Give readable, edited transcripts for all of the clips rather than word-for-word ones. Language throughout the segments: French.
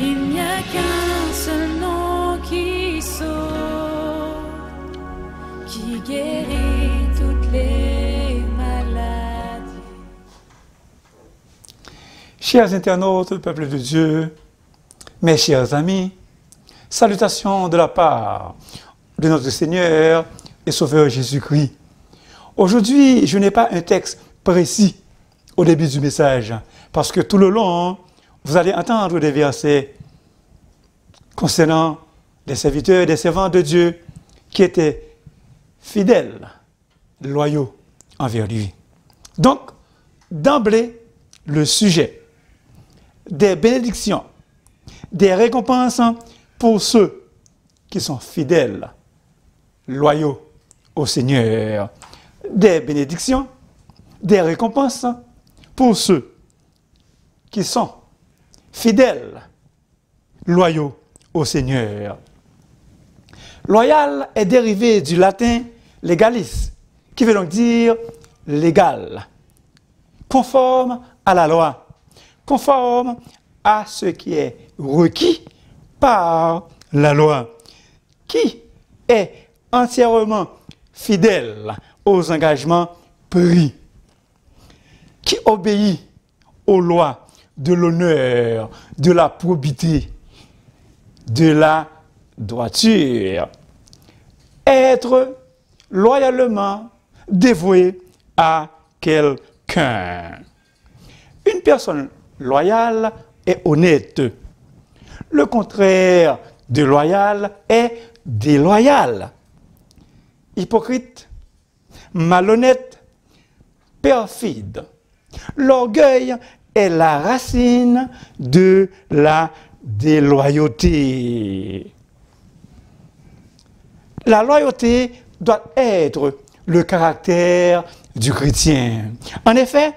Il n'y a qu'un seul nom qui sauve, qui guérit toutes les maladies. Chers internautes, peuple de Dieu, mes chers amis, salutations de la part de notre Seigneur et Sauveur Jésus-Christ. Aujourd'hui, je n'ai pas un texte précis au début du message, parce que tout le long, vous allez entendre des versets concernant des serviteurs et des servants de Dieu qui étaient fidèles, loyaux envers lui. Donc, d'emblée, le sujet des bénédictions, des récompenses pour ceux qui sont fidèles, loyaux au Seigneur, des bénédictions, des récompenses pour ceux qui sont fidèles, loyaux au Seigneur. Loyal est dérivé du latin legalis, qui veut donc dire légal, conforme à la loi, conforme à ce qui est requis par la loi, qui est entièrement fidèle aux engagements pris, qui obéit aux lois de l'honneur, de la probité, de la droiture. Être loyalement dévoué à quelqu'un. Une personne loyale est honnête. Le contraire de loyal est déloyal. Hypocrite, malhonnête, perfide. L'orgueil est la racine de la déloyauté. La loyauté doit être le caractère du chrétien. En effet,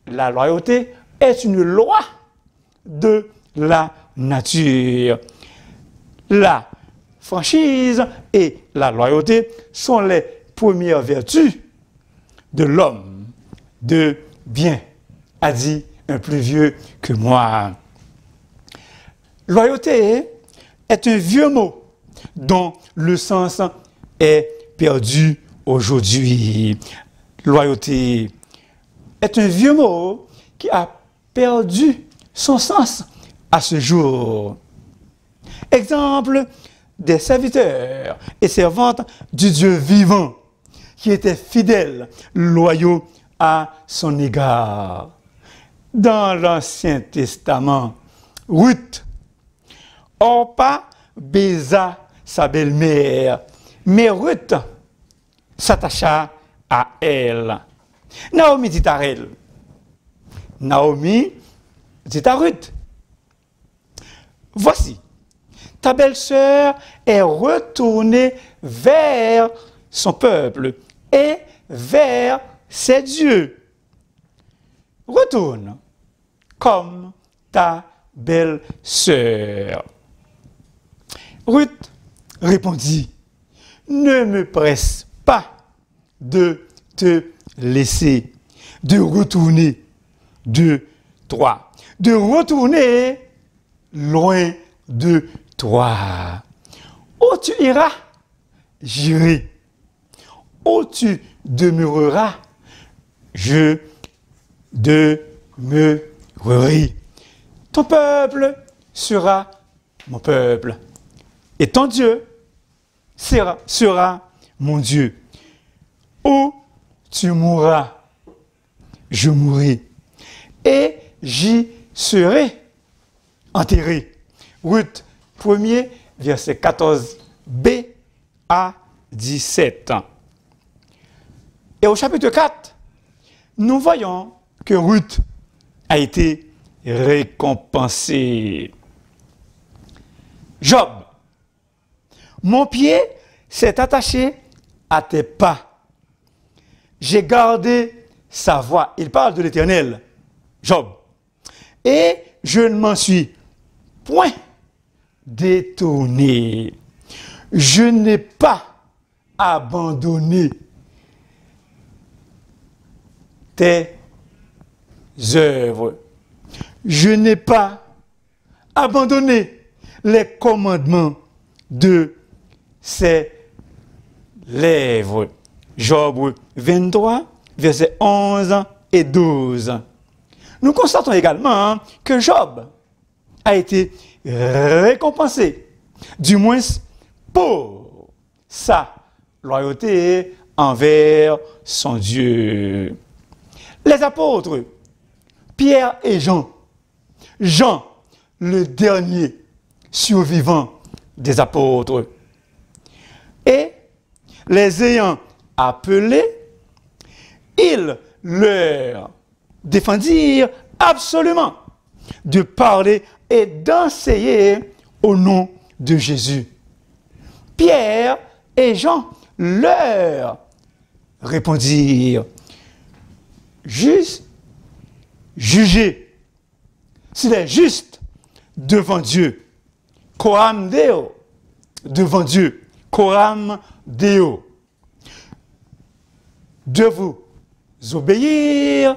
la loyauté est une loi de la nature. La franchise et la loyauté sont les premières vertus de l'homme de bien, a dit un plus vieux que moi. Loyauté est un vieux mot dont le sens est perdu aujourd'hui. Loyauté est un vieux mot qui a perdu son sens à ce jour. Exemple des serviteurs et servantes du Dieu vivant qui étaient fidèles, loyaux à son égard. Dans l'Ancien Testament, Ruth, Orpa baisa sa belle-mère, mais Ruth s'attacha à elle. Naomi dit à elle, Naomi dit à Ruth, voici, ta belle-sœur est retournée vers son peuple et vers ses dieux. Retourne comme ta belle-sœur. Ruth répondit, ne me presse pas de te laisser, de retourner de toi, de retourner loin de toi. Où tu iras, j'irai. Où tu demeureras, je demeurerai. Ton peuple sera mon peuple, et ton Dieu sera mon Dieu. Où tu mourras, je mourrai, et j'y serai enterré. Ruth 1er, verset 14b à 17. Et au chapitre 4, nous voyons que Ruth a été récompensée. Job, mon pied s'est attaché à tes pas. J'ai gardé sa voix. Il parle de l'Éternel, Job. Et je ne m'en suis point détourné. Je n'ai pas abandonné tes œuvres. Je n'ai pas abandonné les commandements de ses lèvres. Job 23, versets 11 et 12. Nous constatons également que Job a été récompensé, du moins pour sa loyauté envers son Dieu. Les apôtres, Pierre et Jean, Jean, le dernier survivant des apôtres, et les ayant appelés, ils leur défendirent absolument de parler et d'enseigner au nom de Jésus. Pierre et Jean leur répondirent: jugez s'il est juste devant Dieu, coram Deo, devant Dieu, coram Deo, de vous obéir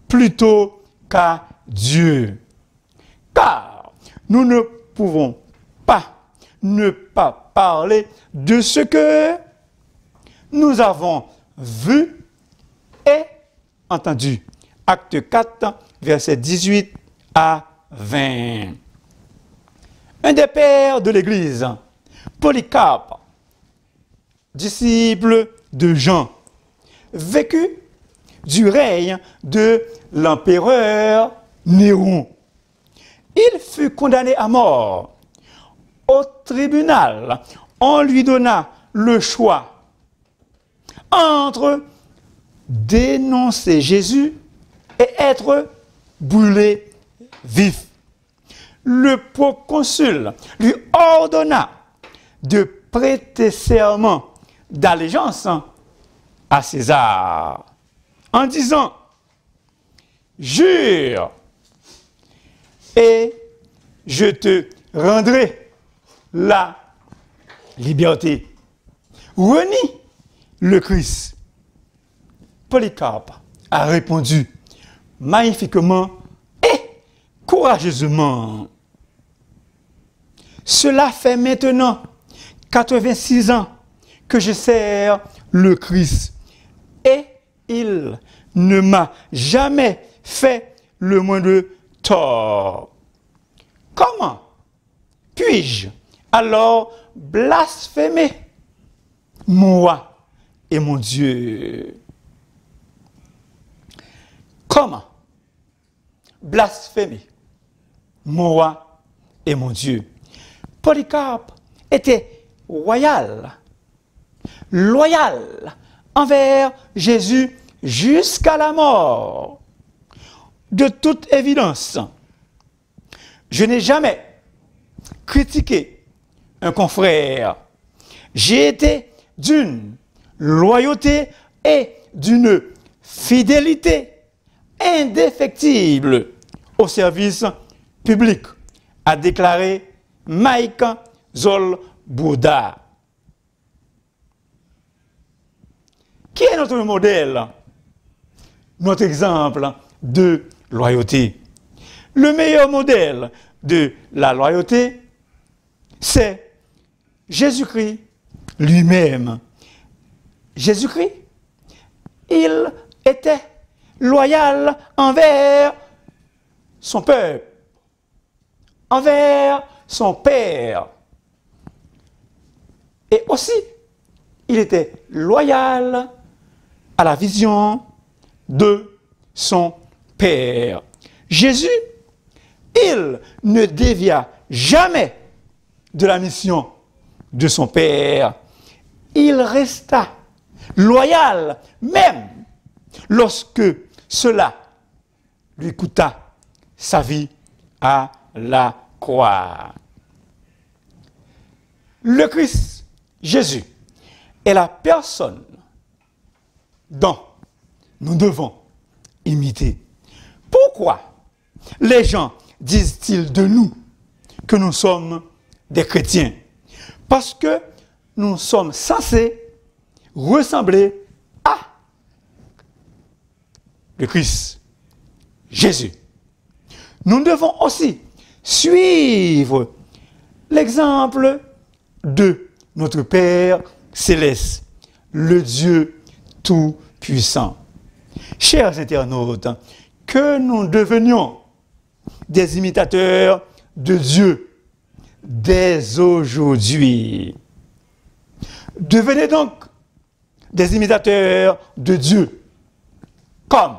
plutôt qu'à Dieu. Car nous ne pouvons pas ne pas parler de ce que nous avons vu et entendu. Acte 4, versets 18 à 20. Un des pères de l'Église, Polycarpe, disciple de Jean, vécut du règne de l'empereur Néron. Il fut condamné à mort. Au tribunal, on lui donna le choix entre dénoncer Jésus et être brûlé vif. Le proconsul lui ordonna de prêter serment d'allégeance à César en disant: jure et je te rendrai la liberté. Renie le Christ. Polycarpe a répondu magnifiquement et courageusement: cela fait maintenant 86 ans que je sers le Christ et il ne m'a jamais fait le moindre tort. Comment puis-je alors blasphémer moi et mon Dieu? Comment blasphémer moi et mon Dieu? Polycarpe était loyal envers Jésus jusqu'à la mort. De toute évidence, je n'ai jamais critiqué un confrère. J'ai été d'une loyauté et d'une fidélité indéfectible au service public, a déclaré Mike Zolbouda. Qui est notre modèle, notre exemple de loyauté? Le meilleur modèle de la loyauté, c'est Jésus-Christ lui-même. Jésus-Christ, il était loyal envers son peuple, envers son Père. Et aussi, il était loyal à la vision de son Père. Jésus, il ne dévia jamais de la mission de son Père. Il resta loyal, même lorsque cela lui coûta sa vie à la croix. Le Christ, Jésus, est la personne dont nous devons imiter. Pourquoi les gens disent-ils de nous que nous sommes des chrétiens? Parce que nous sommes censés ressembler à le Christ, Jésus. Nous devons aussi suivre l'exemple de notre Père céleste, le Dieu tout-puissant. Chers internautes, que nous devenions des imitateurs de Dieu dès aujourd'hui. Devenez donc des imitateurs de Dieu, comme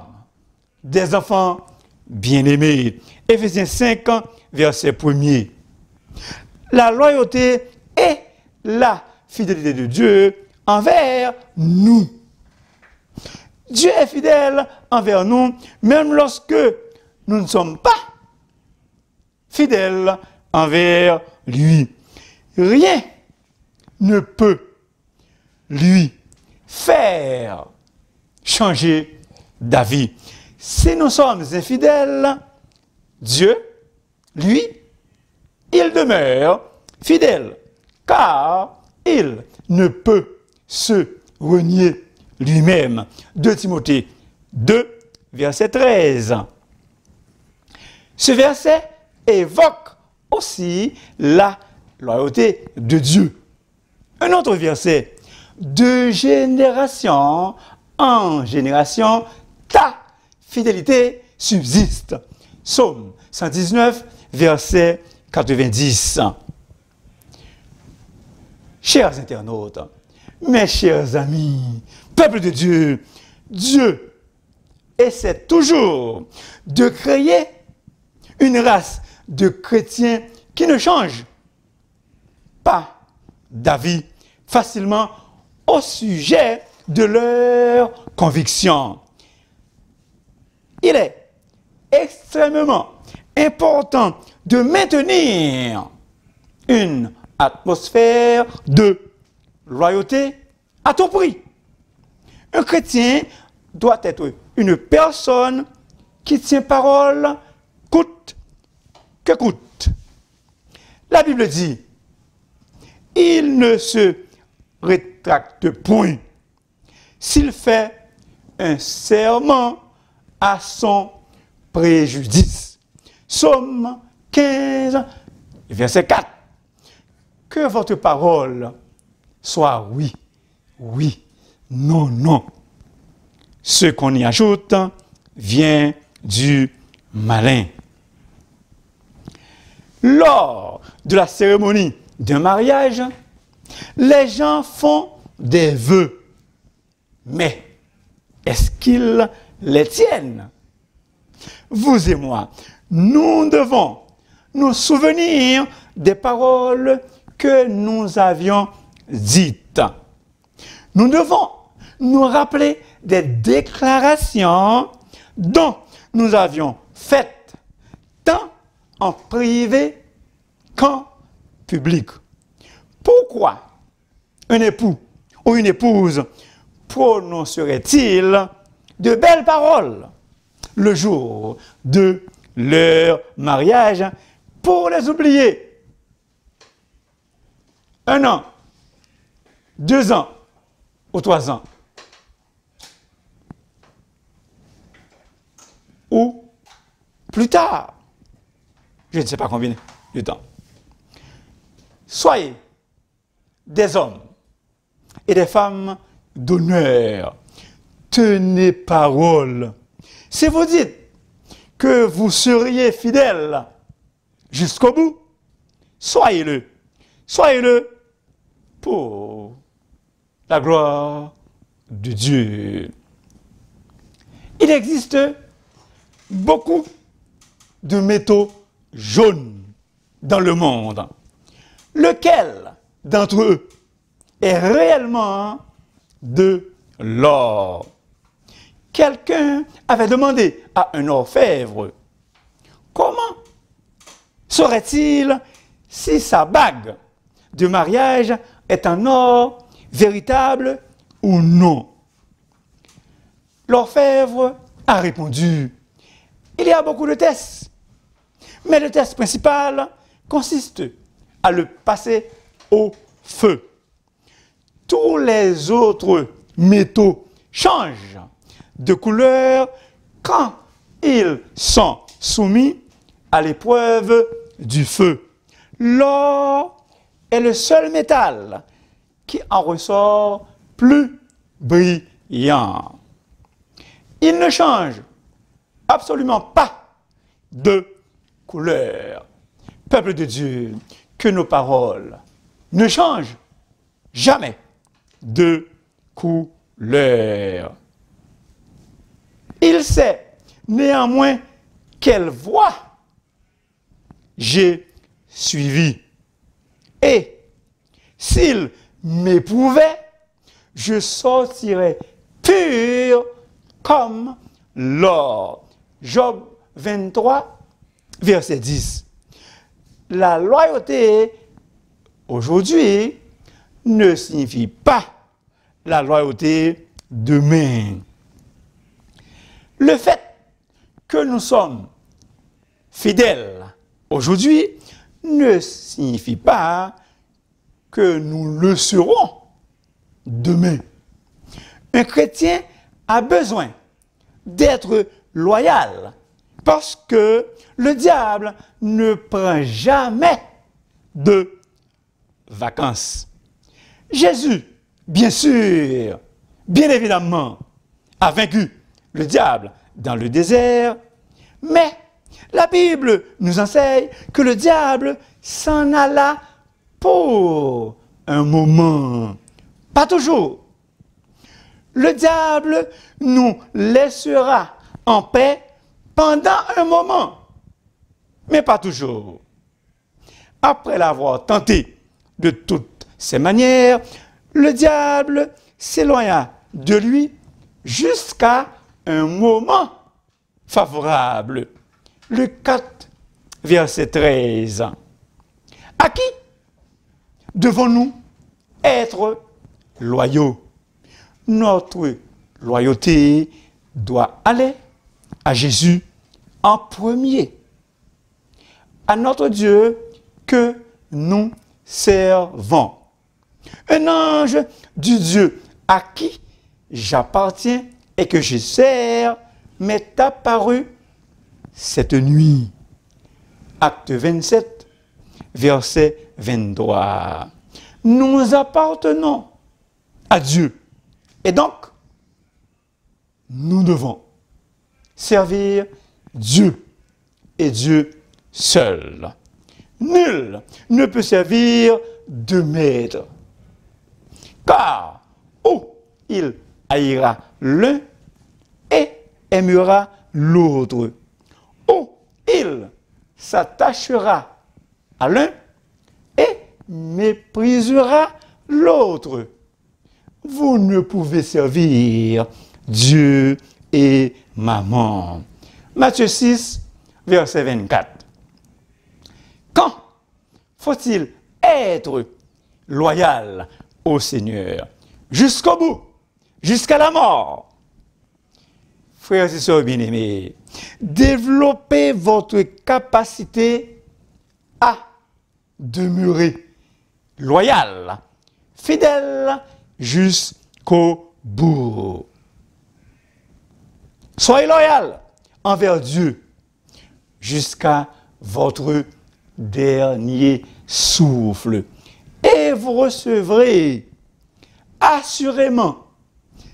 des enfants bien-aimés. Éphésiens 5, verset 1er. La loyauté et la fidélité de Dieu envers nous. Dieu est fidèle envers nous, même lorsque nous ne sommes pas fidèles envers lui. Rien ne peut lui faire changer d'avis. Si nous sommes infidèles, Dieu, lui, il demeure fidèle, car il ne peut se renier lui-même. 2 Timothée 2, verset 13. Ce verset évoque aussi la loyauté de Dieu. Un autre verset, de génération en génération, ta fidélité subsiste. Psaume 119, verset 90. Chers internautes, mes chers amis, peuple de Dieu, Dieu essaie toujours de créer une race de chrétiens qui ne changent pas d'avis facilement au sujet de leurs convictions. Il est extrêmement important de maintenir une atmosphère de loyauté à tout prix. Un chrétien doit être une personne qui tient parole coûte que coûte. La Bible dit, il ne se rétracte point s'il fait un serment à son préjudice. Psaume 15, verset 4. Que votre parole soit oui, oui, non, non. Ce qu'on y ajoute vient du malin. Lors de la cérémonie d'un mariage, les gens font des vœux. Mais est-ce qu'ils les tiennent? Vous et moi, nous devons nous souvenir des paroles que nous avions dites. Nous devons nous rappeler des déclarations dont nous avions faites tant en privé qu'en public. Pourquoi un époux ou une épouse prononcerait-il de belles paroles le jour de leur mariage pour les oublier? 1 an, 2 ans ou 3 ans. Ou plus tard. Je ne sais pas combien de temps. Soyez des hommes et des femmes d'honneur. Tenez parole. Si vous dites que vous seriez fidèles jusqu'au bout, soyez-le. Soyez-le pour la gloire de Dieu. Il existe beaucoup de métaux jaunes dans le monde. Lequel d'entre eux est réellement de l'or? Quelqu'un avait demandé à un orfèvre comment saurait-il si sa bague de mariage est en or véritable ou non? L'orfèvre a répondu, il y a beaucoup de tests, mais le test principal consiste à le passer au feu. Tous les autres métaux changent de couleur quand ils sont soumis à l'épreuve du feu. L'or est le seul métal qui en ressort plus brillant. Il ne change absolument pas de couleur. Peuple de Dieu, que nos paroles ne changent jamais de couleur. Il sait néanmoins quelle voie j'ai suivie. Et s'il m'éprouvait, je sortirais pur comme l'or. Job 23, verset 10. La loyauté, aujourd'hui, ne signifie pas la loyauté demain. Le fait que nous sommes fidèles aujourd'hui ne signifie pas que nous le serons demain. Un chrétien a besoin d'être loyal parce que le diable ne prend jamais de vacances. Jésus, bien sûr, bien évidemment, a vaincu le diable dans le désert, mais la Bible nous enseigne que le diable s'en alla pour un moment, pas toujours. Le diable nous laissera en paix pendant un moment, mais pas toujours. Après l'avoir tenté de toutes ses manières, le diable s'éloigna de lui jusqu'à un moment favorable. Luc 4, verset 13. À qui devons-nous être loyaux? Notre loyauté doit aller à Jésus en premier, à notre Dieu que nous servons. Un ange du Dieu à qui j'appartiens et que je sers m'est apparu cette nuit. Acte 27, verset 23. Nous appartenons à Dieu. Et donc, nous devons servir Dieu et Dieu seul. Nul ne peut servir deux maîtres. Car ou il haïra l'un et aimera l'autre, ou il s'attachera à l'un et méprisera l'autre. Vous ne pouvez servir Dieu et maman. Matthieu 6, verset 24. Quand faut-il être loyal au Seigneur? Jusqu'au bout, jusqu'à la mort. Frères et sœurs bien-aimés, développez votre capacité à demeurer loyal, fidèle jusqu'au bout. Soyez loyal envers Dieu jusqu'à votre dernier souffle. Et vous recevrez assurément,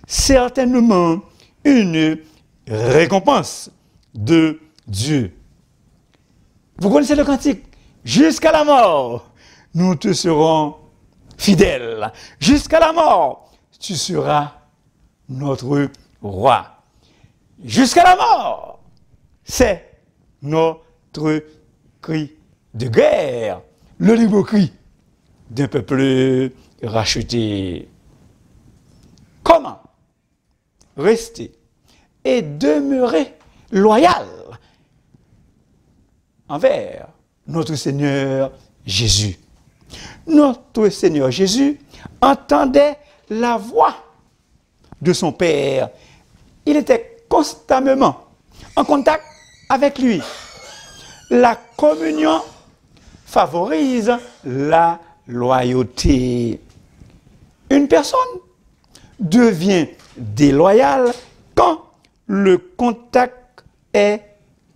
certainement, une récompense de Dieu. Vous connaissez le cantique? Jusqu'à la mort, nous te serons fidèles. Jusqu'à la mort, tu seras notre roi. Jusqu'à la mort, c'est notre cri de guerre, le libre cri d'un peuple racheté. Comment rester et demeurer loyal envers notre Seigneur Jésus? Notre Seigneur Jésus entendait la voix de son Père. Il était constamment en contact avec lui. La communion favorise la loyauté. Une personne devient déloyale quand le contact est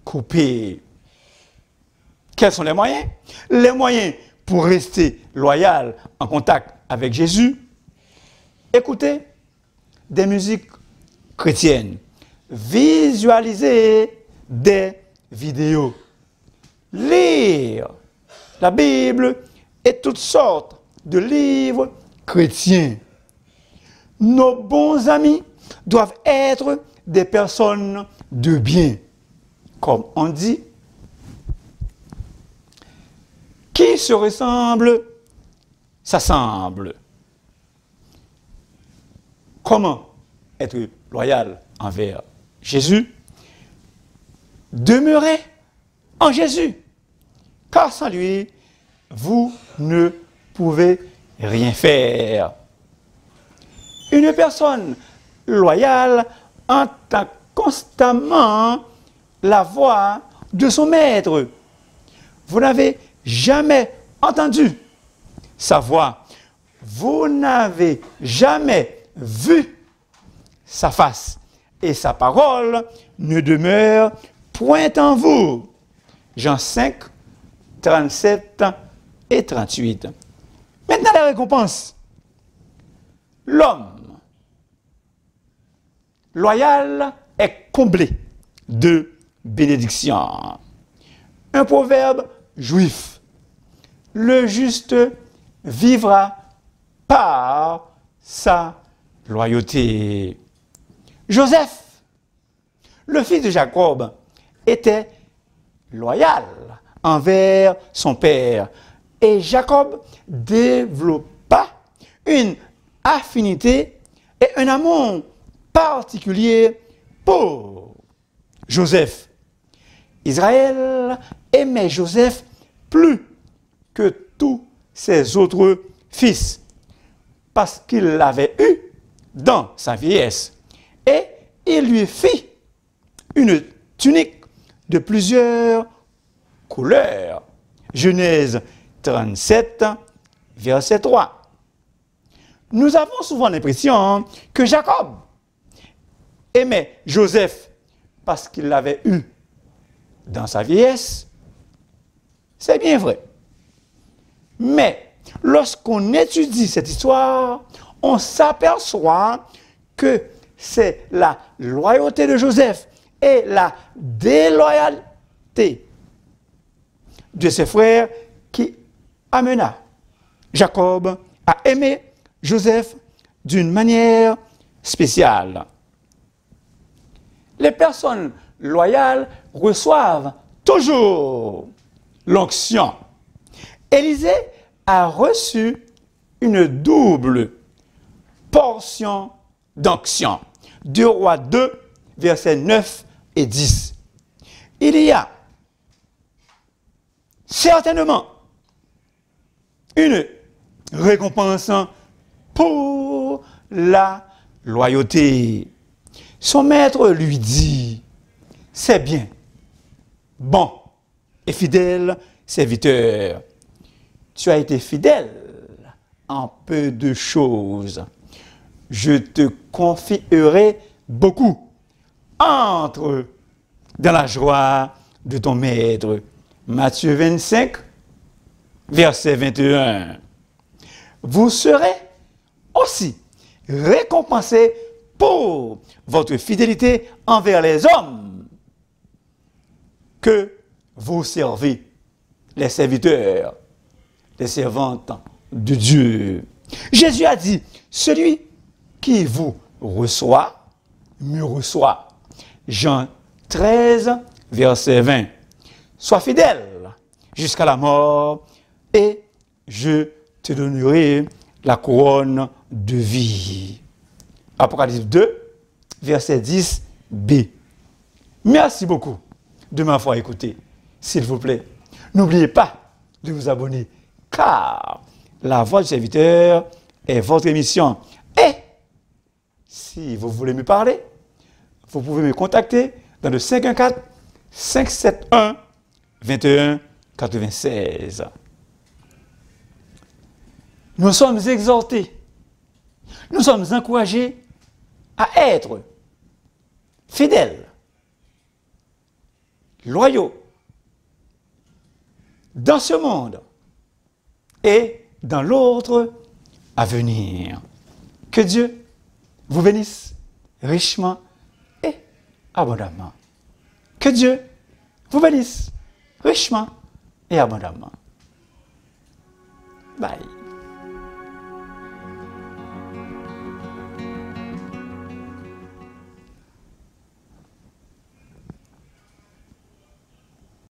coupé. Quels sont les moyens? Les moyens pour rester loyal en contact avec Jésus, écouter des musiques chrétiennes, visualiser des vidéos, lire la Bible et toutes sortes de livres chrétiens. Nos bons amis doivent être des personnes de bien. Comme on dit, qui se ressemble, s'assemble. Comment être loyal envers Jésus? Demeurez en Jésus, car sans lui, vous ne pouvez rien faire. Une personne loyale entend constamment la voix de son maître. Vous n'avez jamais entendu sa voix. Vous n'avez jamais vu sa face. Et sa parole ne demeure point en vous. Jean 5, 37 et 38. Maintenant, la récompense. L'homme loyal est comblé de bénédictions. Un proverbe juif. Le juste vivra par sa loyauté. Joseph, le fils de Jacob, était loyal envers son père. Et Jacob développa une affinité et un amour particulier pour Joseph. Israël aimait Joseph plus que tous ses autres fils, parce qu'il l'avait eu dans sa vieillesse. Et il lui fit une tunique de plusieurs couleurs. Genèse 37, verset 3. Nous avons souvent l'impression que Jacob aimait Joseph parce qu'il l'avait eu dans sa vieillesse. C'est bien vrai. Mais lorsqu'on étudie cette histoire, on s'aperçoit que c'est la loyauté de Joseph et la déloyauté de ses frères qui amena Jacob à aimer Joseph d'une manière spéciale. Les personnes loyales reçoivent toujours l'onction. Élisée a reçu une double portion d'onction. 2 Rois 2, versets 9 et 10. Il y a certainement une récompense pour la loyauté. Son maître lui dit, c'est bien, bon et fidèle serviteur. Tu as été fidèle en peu de choses. Je te confierai beaucoup. Entre dans la joie de ton maître. Matthieu 25, verset 21. Vous serez aussi récompensés pour votre fidélité envers les hommes que vous servez, les serviteurs, les servantes de Dieu. Jésus a dit, celui qui vous reçoit, me reçoit. Jean 13, verset 20. Sois fidèle jusqu'à la mort et je te donnerai la couronne de vie. Apocalypse 2, verset 10b. Merci beaucoup de m'avoir écouté. S'il vous plaît, n'oubliez pas de vous abonner, car la voix du serviteur est votre émission. Et si vous voulez me parler, vous pouvez me contacter dans le 514-571-2196. Nous sommes exhortés, nous sommes encouragés à être fidèles, loyaux, dans ce monde et dans l'autre à venir. Que Dieu vous bénisse richement et abondamment. Que Dieu vous bénisse richement et abondamment. Bye.